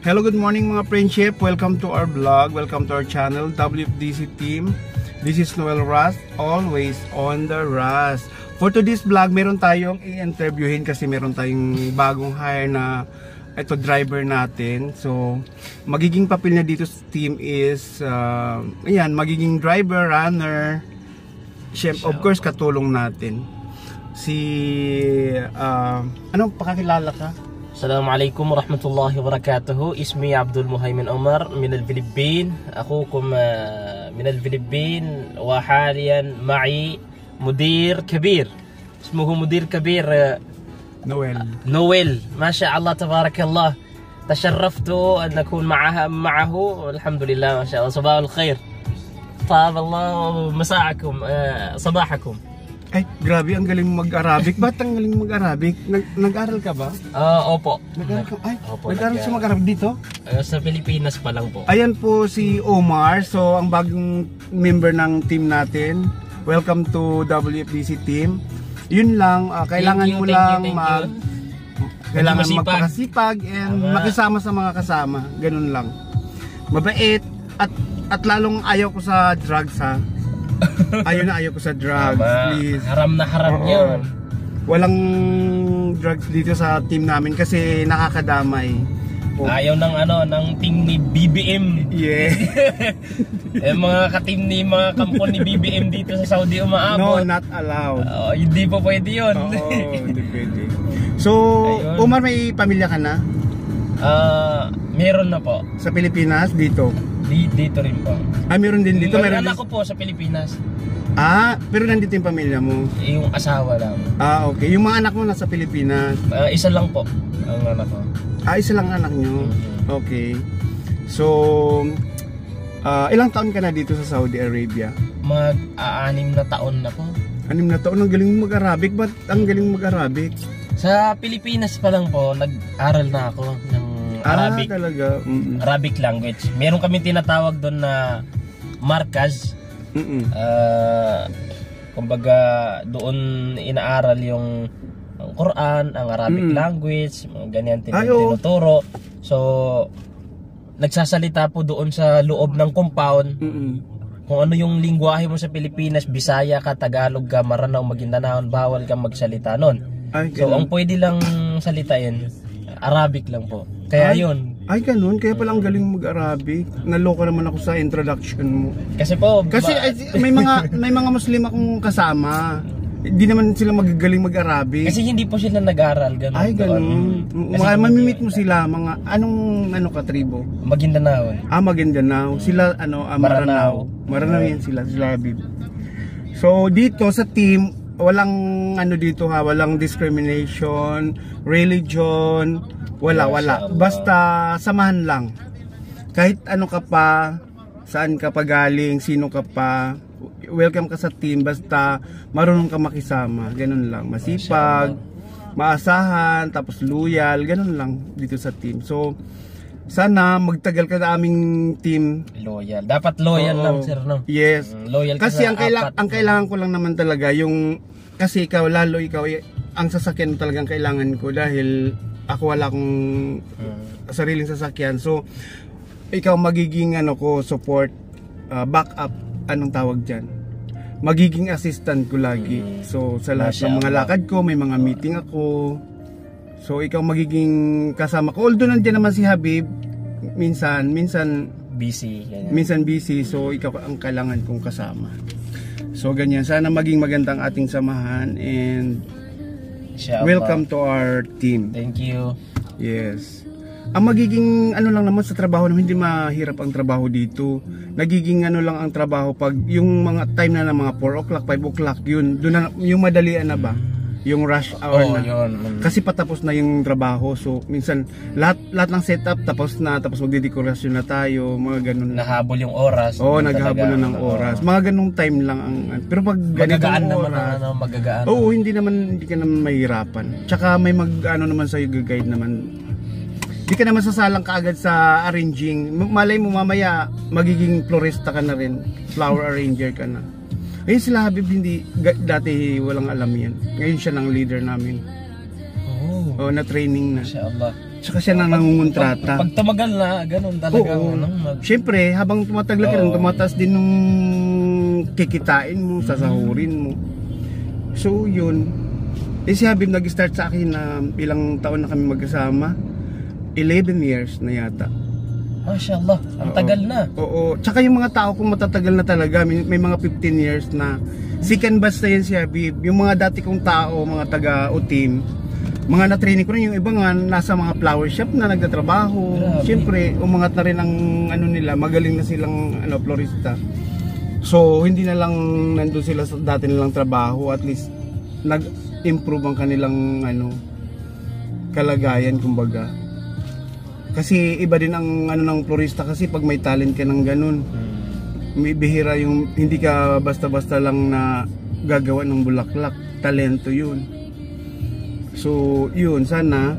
Hello, good morning mga friendship. Welcome to our vlog. Welcome to our channel, WFDC team. This is Noel Rust, always on the Rust. For today's vlog, meron tayong i-interviewin kasi meron tayong bagong hire na ito driver natin. So, magiging papel niya dito sa team is ayan, magiging driver, runner. Chef, of course, katulong natin. Si anong pakakilala ka? Assalamualaikum warahmatullahi wabarakatuh. Ismi Abdul Muhaymin Omar من الفلبين. أخوكم من الفلبين وحاليا معي مدير كبير اسمه مدير كبير نويل. ما شاء الله تبارك الله. تشرفت أن أكون معه والحمد لله ما شاء الله. صباح الخير. طاب الله مساءكم صباحكم. Ay, grabe, ang galing mag-Arabic. Ba't ang galing mag-Arabic? Nag-aral ka ba? Opo. Nag-aral ka? Ay, nag-aral siya mag-Arabic dito? Sa Pilipinas pa lang po. Ayan po si Omar. So, ang bagong member ng team natin. Welcome to WFDC team. Yun lang, kailangan mo lang kailangan magpakasipag and makisama sa mga kasama. Ganun lang. Mabait at lalong ayaw ko sa drugs, ha. Ayaw ko sa drugs, please. Haram na haram yun. Walang drugs dito sa team namin kasi nakakadamay. Ayaw ng team ni BBM. Yeah. Mga ka-team ni mga kampon ni BBM dito sa Saudi umaabot. No, not allowed. Hindi pa pwede yun. Hindi pwede. So, ayun. Omar, may pamilya ka na? Meron na po. Sa Pilipinas, dito? Dito rin po. Meron din dito? Meron anak ko po sa Pilipinas. Pero nandito yung pamilya mo? Yung asawa lang. Okay. Yung mga anak mo nasa Pilipinas? Isa lang po ang anak ko. Isa lang anak nyo? Okay. So, ilang taon ka na dito sa Saudi Arabia? Mag-6 na taon na po. 6 na taon? Ang galing mag-Arabic? Ba't ang galing mag-Arabic? Sa Pilipinas pa lang po, nag-aral na ako ng Arabic. Talaga? Arabic language. Meron kami tinatawag doon na markaz. Kumbaga doon inaaral yung Quran, ang Arabic language, ganyan tinuturo. So nagsasalita po doon sa loob ng compound. Kung ano yung lingwahe mo sa Pilipinas, Bisaya ka, Tagalog ka, Maranao, Maguindanao, bawal kang magsalita nun. So ang pwede lang salitain Arabic lang po. Kaya yun. Ay, ganun. Kaya palang galing mag-Arabic. Naloka naman ako sa introduction mo. Kasi may mga Muslim akong kasama. Hindi naman sila magagaling mag-Arabic. Kasi hindi po sila nag-aral. Ganun. Ay, ganun. Mamimit mo sila. Anong ka tribo? Maguindanao. Maguindanao. Sila, Maranao. Maranao yan sila. Sila Habib. So, dito sa team, walang dito ha, walang discrimination, religion, wala. Basta samahan lang. Kahit ano ka pa, saan ka pa galing, sino ka pa, welcome ka sa team, basta marunong ka makisama. Ganun lang, masipag, maasahan, tapos loyal, ganun lang dito sa team. So, sana magtagal ka na aming team. Loyal. Dapat loyal lang, sir, no? Yes. Loyal kasi ang kailangan ko lang naman talaga yung kasi ikaw ang sasakyan mo talagang kailangan ko dahil ako wala akong sariling sasakyan. So ikaw magiging support, backup, anong tawag diyan? Magiging assistant ko lagi. So sa lahat ng mga lakad ko, may mga meeting ako. So ikaw magiging kasama ko. Although nandiyan naman si Habib, minsan busy. Minsan busy, so ikaw ang kailangan kong kasama. So ganyan, sana maging magandang ating samahan and welcome to our team. Thank you. Yes. Ang magiging lang naman sa trabaho naman, hindi mahirap ang trabaho dito. Nagiging lang ang trabaho pag yung mga time na ng mga 4 o'clock, 5 o'clock, yun, doon na, yung madalian na ba? Yung rush hour na. Yun. Kasi patapos na yung trabaho. So minsan lahat ng setup tapos magdedekorasyon na tayo, mga ganun. Nahabol yung oras. Naghahabol na ng oras. Mga ganung time lang ang pero pag magagaan naman magagaan. Hindi ka naman mahirapan. Tsaka may naman sa guide naman. Hindi ka naman sasalang kaagad sa arranging. Malay mo mamaya magiging florista ka na rin. Flower arranger ka na. Ayun sila Habib, dati walang alam yan. Ngayon siya ng leader namin. Na training na. Inshallah. Saka siya na nangungontrata. Pag tumagal na, ganun talaga. Siyempre, habang tumatagal ka, tumataas din nung kikitain mo, sasahurin mo. So, yun. Si Habib nag-start sa akin na ilang taon na kami magkasama. 11 years na yata. Mashallah, ang tagal na. Oo. Tsaka yung mga tao kong matatagal na talaga, may mga 15 years na. Second batch na yan si Habib. Yung mga dati kong tao, mga taga-utim, mga na-training ko rin, yung iba nga nasa mga flower shop na nagtatrabaho. Siyempre, umangat na rin ang ano nila, magaling na silang florista. So, hindi na lang nandun sila sa dati nilang trabaho, at least nag-improve ang kanilang kalagayan, kumbaga. Kasi iba din ang ng florista, kasi pag may talent ka ng ganun, may bihira yung hindi ka basta-basta lang na gagawa ng bulaklak. Talento yun. So, yun, sana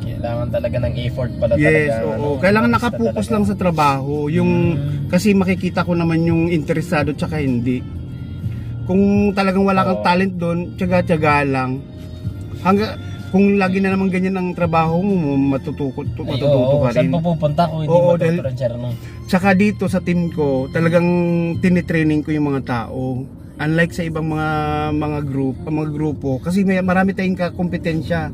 kailangan talaga ng effort pala talaga. Yes, oo. Kailangan nakapokus lang sa trabaho. Yung kasi makikita ko naman yung interesado tsaka hindi. Kung talagang wala kang talent doon, tiyaga-tiyaga lang. Kung lagi na naman ganyan ang trabaho mo, matututo ka rin. Saan pupunta kung hindi matuturan no? Tsaka dito sa team ko, talagang tinitraining ko yung mga tao. Unlike sa ibang mga grupo, kasi marami tayong kompetensya.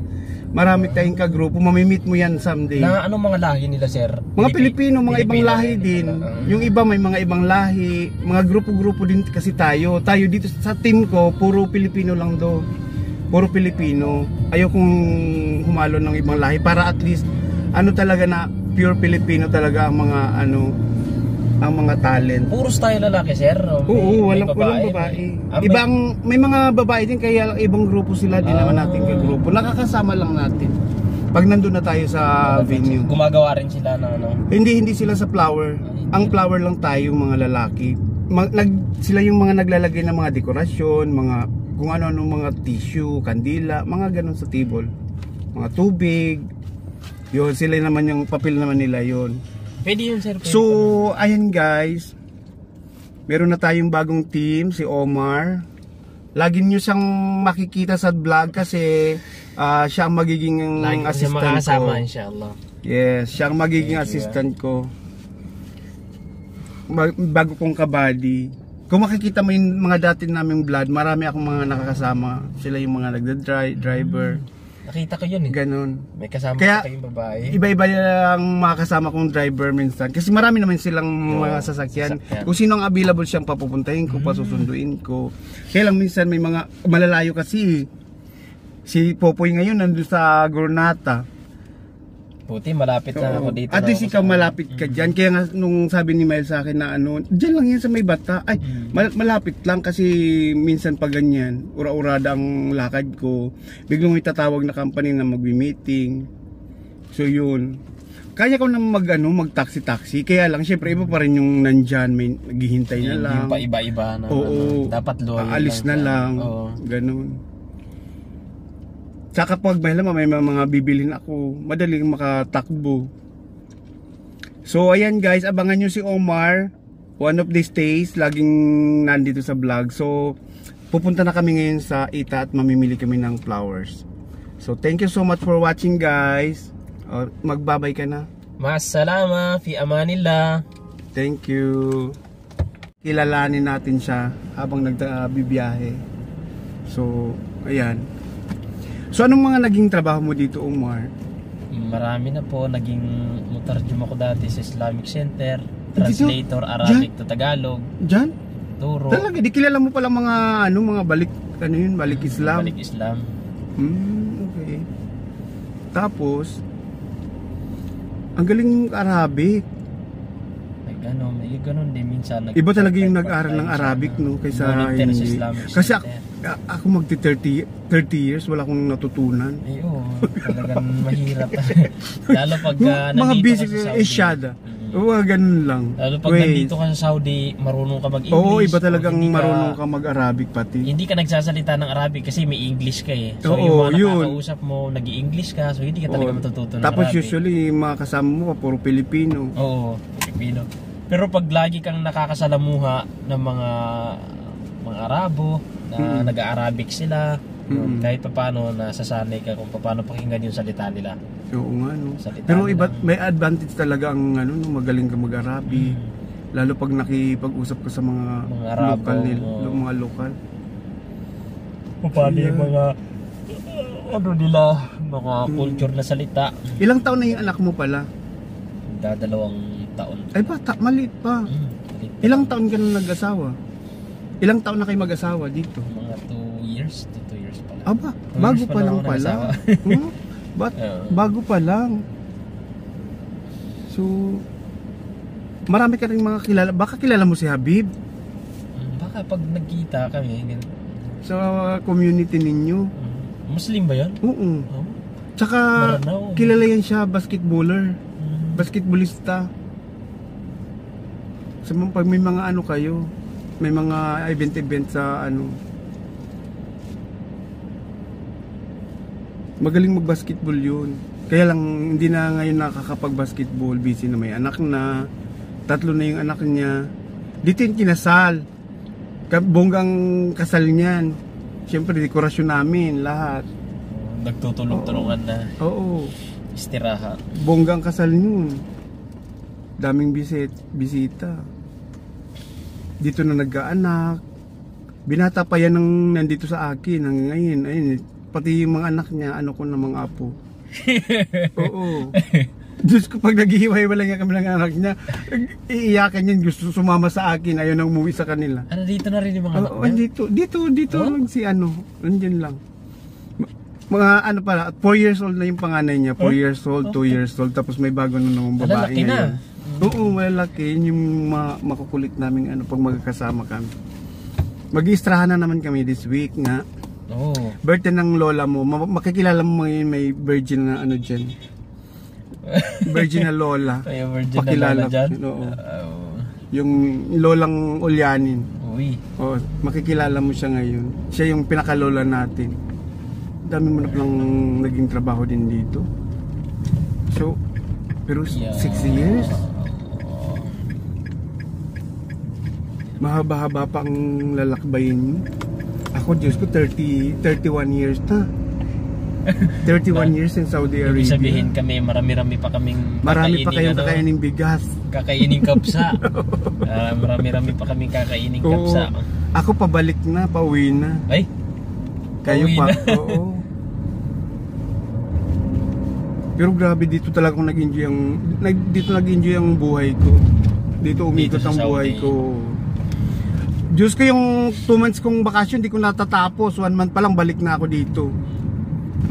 Marami tayong grupo, mamimit mo yan someday. Na anong mga lahi nila, sir? Mga Pilipino, mga ibang lahi din. Yung iba may mga ibang lahi, mga grupo-grupo din kasi tayo. Tayo dito sa team ko, puro Pilipino lang do. Puro Pilipino. Ayokong humalo ng ibang lahi para at least talaga na pure Pilipino talaga ang mga ang mga talent. Puros tayo lalaki, sir? Oo, walang babae. May mga babae din, kaya ibang grupo sila, din naman natin grupo. Nakakasama lang natin. Pag nandun na tayo sa venue. Gumagawa rin sila ng Hindi sila sa flower. Ang flower lang tayo, mga lalaki. Sila yung mga naglalagay ng mga dekorasyon, mga kung ano-ano, mga tissue, kandila, mga ganun sa table. Mga tubig. Yun, sila naman yung papel naman nila yun. Pwede yun, sir. So, ayan guys. Meron na tayong bagong team, si Omar. Lagi nyo siyang makikita sa vlog kasi siya ang magiging assistant ko. Inshallah. Yes, siya ang magiging assistant ko. Bago kong kabady. Kung makikita mo yung mga dati naming vlog, marami akong mga nakakasama. Sila yung mga nagda-driver. Nakita ko yun eh. Ganon. May kasama kayong babae. Iba-iba ang mga kasama kong driver minsan. Kasi marami naman silang mga sasakyan. Kung sino ang available siyang papupuntahin ko, pasusunduin ko. Kaya lang minsan may mga malalayo kasi. Si Popoy ngayon nandun sa Gornata. Buti malapit na ako dito. At least ikaw malapit ka dyan. Kaya nga nung sabi ni Miles sa akin na dyan lang yan sa may bata. Ay, malapit lang kasi minsan pag ganyan, ura-urada ang lakad ko. Biglang may tatawag na company na magbi-meeting. So yun. Kaya ko na mag-taxi-taxi. Kaya lang, syempre iba pa rin yung nandyan. May naghihintay na lang. Yung pa iba-iba na. Dapat loyal. Aalis na lang. Ganun. Saka pag may mga bibilin ako, madaling makatakbo. So ayan guys, abangan nyo si Omar. One of these days, laging nandito sa vlog. So pupunta na kami ngayon sa Ita at mamimili kami ng flowers. So thank you so much for watching guys. Magbabay ka na. Masalama, fi amanillah. Thank you. Kilalanin natin siya habang nagbibiyahe. So ayan. So anong mga naging trabaho mo dito, Omar? Marami na po. Naging mutarjum ako dati sa Islamic Center. Translator, Arabic to Tagalog. Diyan? Turo. Talaga, di kilala mo pala mga balik Islam. Balik Islam. Okay. Tapos, ang galing Arabic. May ganun din minsan. Iba talaga yung nag-aral ng Arabic kaysa hindi. Kasi ako magti 30 years wala akong natutunan. Ay talagang mahirap. Lalo pag mga basic isyada. Ganun lang. Lalo pag nandito ka sa Saudi, marunong ka mag-English. Oo, iba talagang marunong ka mag-Arabic pati. Hindi ka nagsasalita ng Arabic kasi may English ka eh. So yung mga nakakausap mo, nag-i-English ka, so hindi ka talaga matututo ng Tapos Arabic. usually mga kasama mo puro Pilipino. Oo, Pilipino. Pero pag lagi kang nakakasalamuha ng mga Arabo na nag-Arabic sila, kahit paano nasasanay ka kung paano pakinggan yung salita nila. Oo nga, no. Salita Pero nila. may advantage talaga ang ano, no, magaling ka mag-Arabic. Lalo pag nakipag-usap ka sa mga Arabo, lokal nila, mga lokal. Paano yung mga ano nila, mga culture na salita. Ilang taon na yung anak mo pala? Dadalawang taon. Ay bata, maliit pa. Maliit pa. Ilang taon ka na nag-asawa? Ilang taon na kayo mag-asawa dito? Mga 2 years, 2 years pa lang. Aba, 2 bago years pa lang ako pala. nag-asawa. Bago pa lang. So, marami ka rin mga kilala. Baka kilala mo si Habib Baka pag nagkita kami, sa community ninyo. Muslim ba yan? Oo. Oh. Tsaka Maranao. kilala yan siya, basketballer. Basketballista. So, pag may mga ano kayo, may mga event sa ano, magaling mag-basketball yun. Kaya lang hindi na ngayon nakakapag-basketball, busy na, may anak na, 3 na yung anak niya. Dito yung kinasal, bonggang kasal niyan. Siyempre dekorasyon namin lahat. Nagtutulong-tulungan na. Oo. Istiraha. Bonggang kasal yun. Daming bisita. Dito na nagkaanak. Binata pa yan ng nandito sa akin. Ngayon, ayun, pati yung mga anak niya, ano ko na mga apo. Oo. Diyos ko, pag naghihiwa-hiwalay nga kami ng anak niya, iiyakan yan, gusto sumama sa akin, ayaw nang umuwi sa kanila. Ano, dito na rin yung mga anak niya? Dito lang si ano, nandiyan lang. Mga ano pala, 4 years old na yung panganay niya, 4 years old, 2 years old, tapos may bago na namang babae Malalaki na. ngayon. Oo, malalaki, yun yung makukulit namin ano, pag magkakasama kami. Mag-iistrahan na naman kami this week nga. Oh. Birthday ng lola mo, makikilala mo ngayon may virgin na ano dyan. Virgin na lola. Ay, virgin Pakilala na lola dyan? Oo. Yung lolang Ulyanin. Uy. Oo, makikilala mo siya ngayon. Siya yung pinakalola natin. Dami mo na palang naging trabaho din dito. So, pero 6 years? Mahaba-haba pa ang lalakbayin niyo. Ako, Diyos ko, 31 years na. 31 years in Saudi Arabia. Ibig sabihin kami, marami-rami pa kaming marami pa kayong kakainin bigas. Kakainin kapsa. Marami-rami pa kaming kakainin kapsa. Ako pabalik na, pauwi na. Ay? Kayo pauwi pa? Na. Oo. Pero grabe, dito talaga ako nag-enjoy ang buhay ko. Dito umikot ang buhay ko. Diyos ko, yung 2 months kong bakasyon, di ko natatapos. 1 month pa lang balik na ako dito.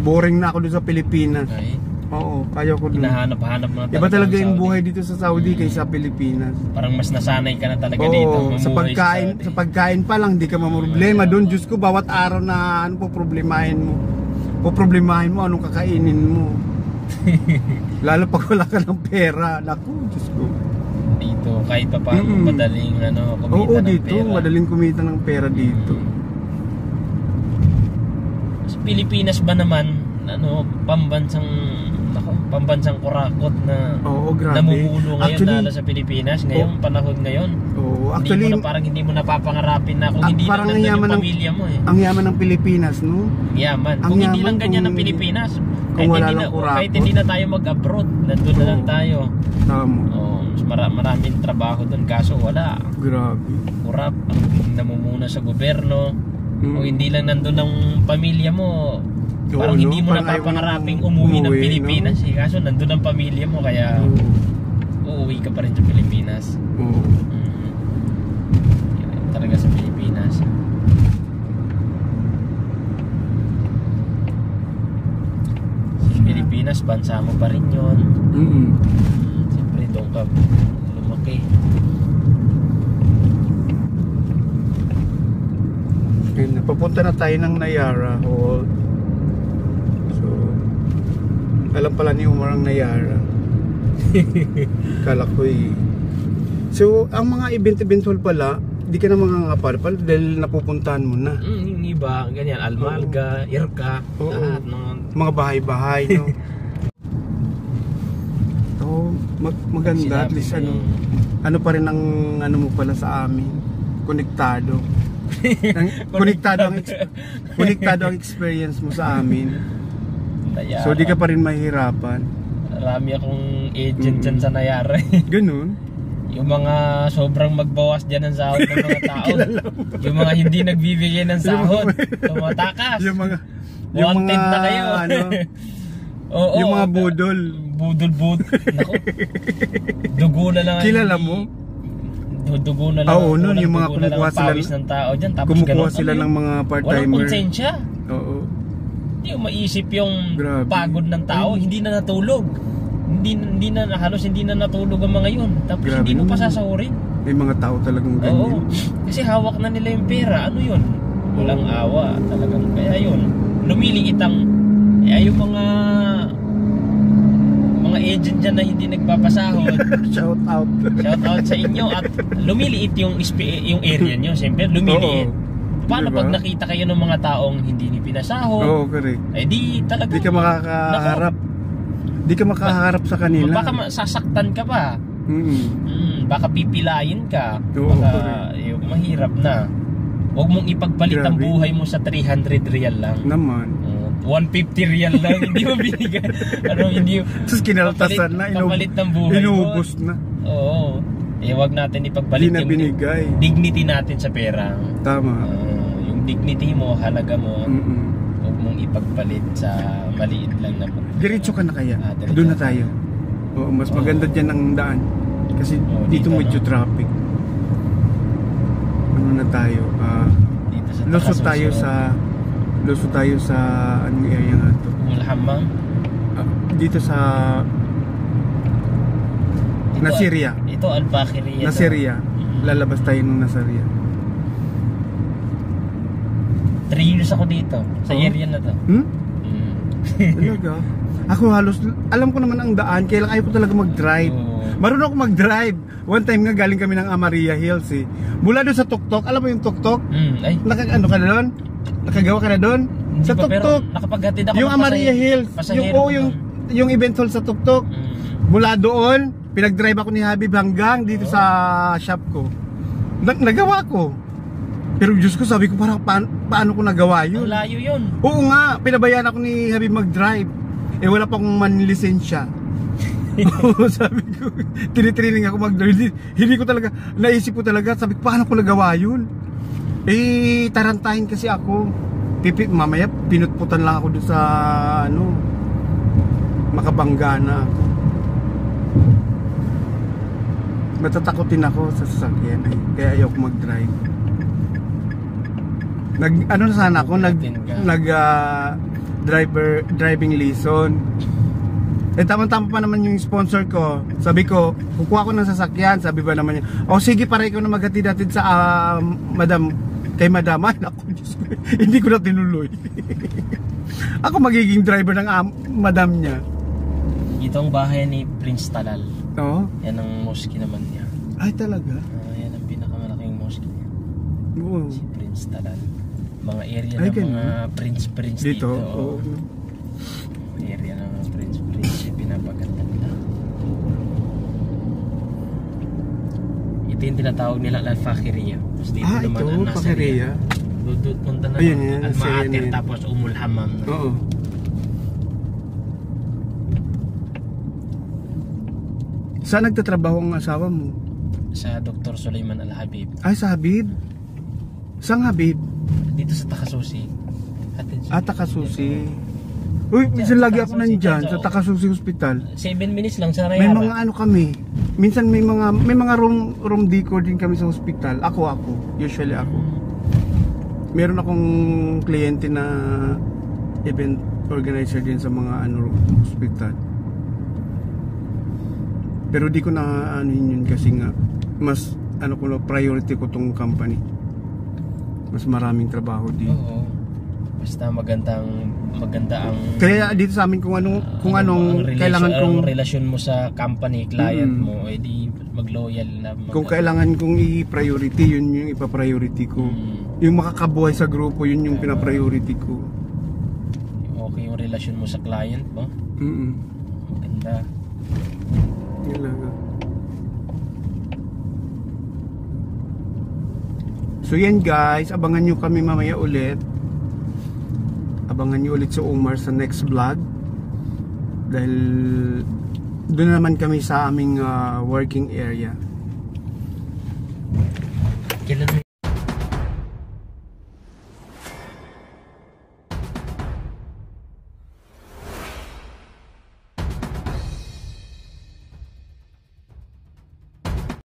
Boring na ako doon sa Pilipinas. Ay. Oo, kaya ko doon. Hinahanap-hanap mo na talaga. Iba talaga yung buhay dito sa Saudi kaysa Pilipinas. Parang mas nasanay ka na talaga Oo, dito. sa pagkain pa lang, di ka mamroblema. Doon, Diyos ko, bawat araw na ano po problemahin mo. Anong kakainin mo. Lalo pag wala ka ng pera. Naku, Diyos ko. Dito, kahit pa paano madaling kumita Oo, ng dito, pera. madaling kumita ng pera dito. Sa Pilipinas ba naman, pambansang kurakot na namumulo ngayon Actually, lalo sa Pilipinas ngayong panahon ngayon. Oo, actually, hindi mo napapangarapin na kung hindi lang nandun yung pamilya mo eh. Ang yaman ng Pilipinas, no? Yaman. Kung hindi lang ganyan ang Pilipinas, kahit hindi na tayo mag-abroad, nandun na lang tayo. Tama. Mas maraming trabaho doon, kaso wala. Grabe. Kurap, namumuna sa gobyerno. O hindi lang nandun ang pamilya mo, parang hindi mo napapangaraping umuwi ng Pilipinas eh. Kaso nandun ang pamilya mo, kaya uuwi ka pa rin sa Pilipinas. Talaga sa Pilipinas. Sa Pilipinas, bansa mo pa rin yun. Siyempre doon ka lumaki. Papunta na tayo ng Nayara Hall. So, alam pala ni Umar ang Nayara. Kala ko eh. So, ang mga event hall pala, di ka na mangangapal dahil napupuntahan mo na. Yung iba, ganyan, Almalga, Irka, lahat ng mga bahay-bahay, no? So, maganda at least ano pa rin ang ano mo pala sa amin. Konektado. Konektado ang experience mo sa amin. Nayara. So di ka pa rin mahihirapan. Marami akong agent dyan sa Nayara. Ganun. Yung mga sobrang magbawas dyan ng sahod ng mga tao. Yung mga hindi nagbibigay ng sahod. Tumatakas. Yung mga Wanted na kayo. Ano, Oo, yung mga budol. Budol. Naku. Dugo na lang. Kilala mo? Dugo na lang. Oo, nun, yung mga kumukuha sila ng tao dyan. Tapos kumukuha ganun, sila ng mga part-timer. Walang konsensya. Oo. Hindi mo maisip yung Grabe. pagod ng tao. Hindi na natulog. Halos hindi na natulog ang mga yun. Tapos Grabe hindi mo pa naman. sasahurin. May mga tao talagang ganyan. Oo. Kasi hawak na nila yung pera. Ano yun? Walang awa. Talagang kaya yun. Lumiliit ang yung mga agent dyan na hindi nagpapasahod. Shout out. Shout out sa inyo. At lumiliit yung area nyo. Siyempre lumiliit. Paano Diba? pag nakita kayo ng mga taong hindi ni pinasahod? Oo, correct. Di talaga. Di ka makakaharap. Di ka makaharap sa kanila. Baka sasaktan ka pa. Baka pipilayin ka. Oo, Baka mahirap na. Huwag mong ipagpalit ang Grabe. buhay mo sa 300 real lang. Naman. 150 real lang. Hindi mo binigay. Hindi Tapos kinaltasan na. kapalit ng buhay Inubos na. Oo. Wag natin ipagpalit Di na binigay. dignity natin sa pera. Tama. Yung dignity mo, halaga mo, huwag mong ipagpalit sa maliit lang na buhay. Diretso ka na kaya? Diretso. Doon na tayo. Oo, mas maganda dyan ang daan. Kasi dito medyo traffic. Ano na tayo? Dito sa Lusot tayo sa anong area nga to? Mulhamam. Dito sa Nasirya. Ito Al-Bakiriya. Nasirya. Lalabas tayo ng Nasirya. 3 years ako dito sa area na to. Talaga? Ako halos, alam ko naman ang daan, kaya lang ayaw ko talaga mag-drive. Marunong ako mag-drive. One time nga galing kami ng Amaria Hills eh. Mula doon sa tuktok, alam mo yung tuktok? Ano ka na doon? Nakagawa ka na doon? Sa tuktok. Nakapaghatid ako Yung Amaria Hills. Yung event hall sa tuktok. Mula doon, pinag-drive ako ni Habib hanggang dito sa shop ko. Nagawa ko. Pero Diyos ko, sabi ko parang paano ko nagawa yun? Ang layo yun. Oo nga, pinabayaan ako ni Habib mag-drive. Wala pa akong manlisensya. Sabi ko, tinitraining ako mag-drive. Hindi ko talaga, naisip ko talaga, sabi ko, paano ko nagawa yun? Tarantahin kasi ako. Mamaya, pinutputan lang ako doon sa, makabangga na ako. Matatakotin ako sa sasakyan. Kaya ayaw ko mag-drive. Sana ako, driving lesson. Tama-tama pa naman yung sponsor ko. Sabi ko, kukuha ko ng sasakyan. Sabi ba naman niya, sige, para ikaw na maghatid-hatid sa kay madam. Ako, Diyos ko, hindi ko na tinuloy. Ako magiging driver ng madam niya. Itong bahay ni Prince Talal. Oo? Yan ang mosque naman niya. Ay, talaga? Yan ang pinakamalaking mosque niya. Oo. Si Prince Talal. Mga area Ay, ng mga prince dito. Oo. Area ng mga prince yung pinapaganda nila. Ito yung tinatawag nila Al-Fakiriya. Dito naman ito, Fakiriya. Punta na Al-Maatir tapos Umul-Hamam. Oo. Saan nagtatrabaho ang asawa mo? Sa Dr. Sulaiman Al-Habib. Ay, sa Habib? Saan Habib? Dito sa Takasusi. Takasusi. Uy, minsan lagi ako nandyan sa Takasusi Hospital. 7 minutes lang sa Rayara. May mga kami. Minsan may mga room decor din kami sa hospital. Usually ako. Meron akong kliyente na event organizer din sa mga hospital. Pero di ko na yun kasi nga mas priority ko tong company. Mas maraming trabaho dito. Oo. Basta maganda ang kaya dito sa amin kung anong kailangan kong relasyon mo sa company, client mo, di mag-loyal na kung kailangan kong i-priority, yun yung ipa-priority ko. Yung makakabuhay sa grupo, yun yung pina-priority ko. Okay yung relasyon mo sa client mo. Maganda. So yan guys, abangan nyo kami mamaya ulit. Abangan nyo ulit si Omar sa next vlog. dahil doon naman kami sa aming working area.